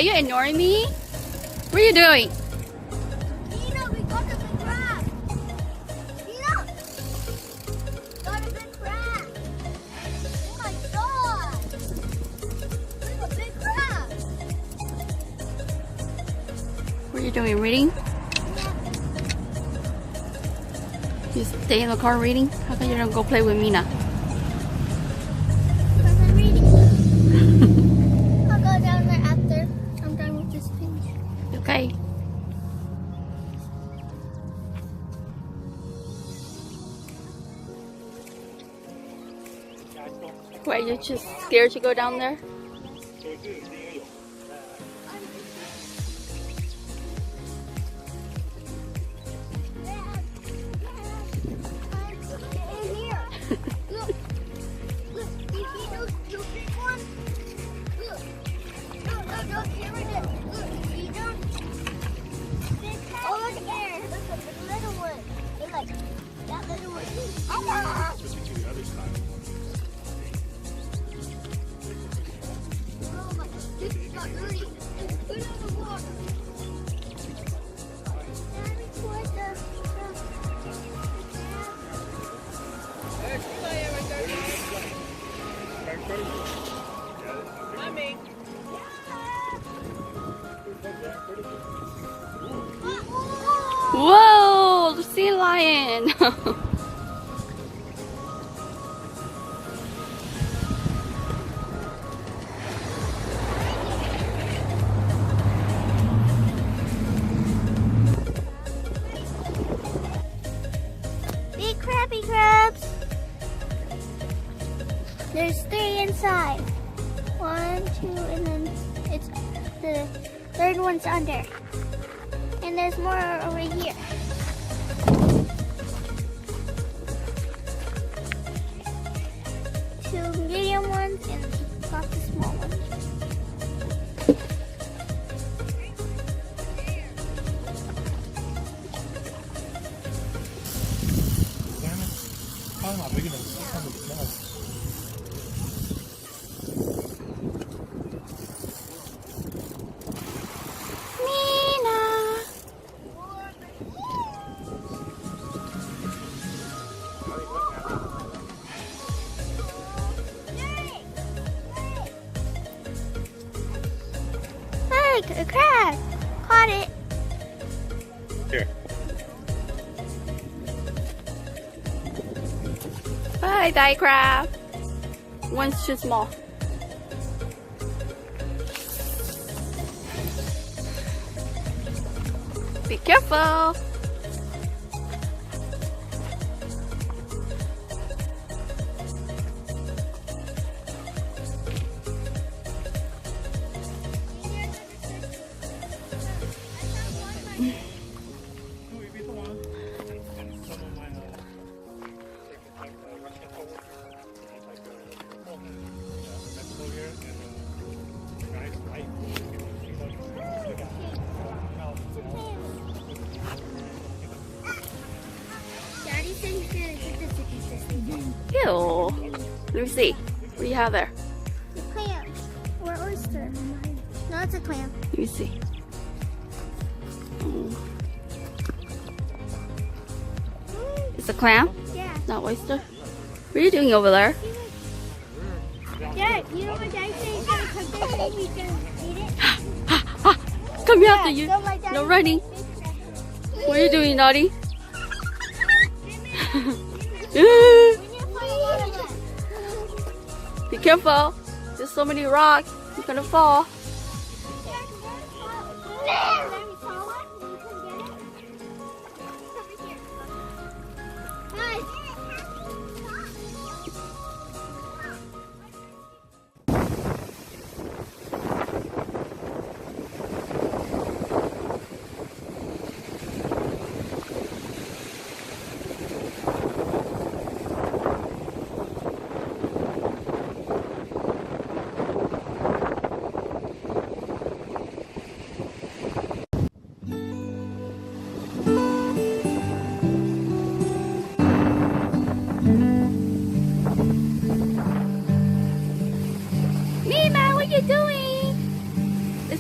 are you ignoring me? What are you doing? Nina, we got a big crab. Nina, got a big crab. Oh my god. Look, a big crab. What are you doing? Reading? You stay in the car reading? How come you don't go play with Mina? Because I'm reading. I'll go down there after I'm done with this page. Okay. Why, you just scared to go down there? Whoa, the sea lion. Big crabby crabs. There's 3 inside. 1, 2, and then it's the third one's under. And there's more over here. Two medium ones and lots of small ones. A crab! Caught it! Here. Bye, die crab. One's too small. Be careful. Daddy said he's gonna get this if he's consistent. Ew. Let me see. What do you have there? A clam or oyster. No, it's a clam. Let me see. Oh. It's a clam? Yeah. Not oyster? What are you doing over there? Dad, you know what Daddy said? He's gonna cook this and he's gonna eat it. Come here after you. don't let Daddy No running. What are you doing, naughty? Be careful. There's so many rocks. You're gonna fall.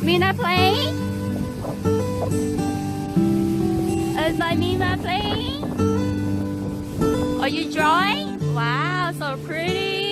Mina playing? Is my Mina playing? Are you drawing? Wow, so pretty.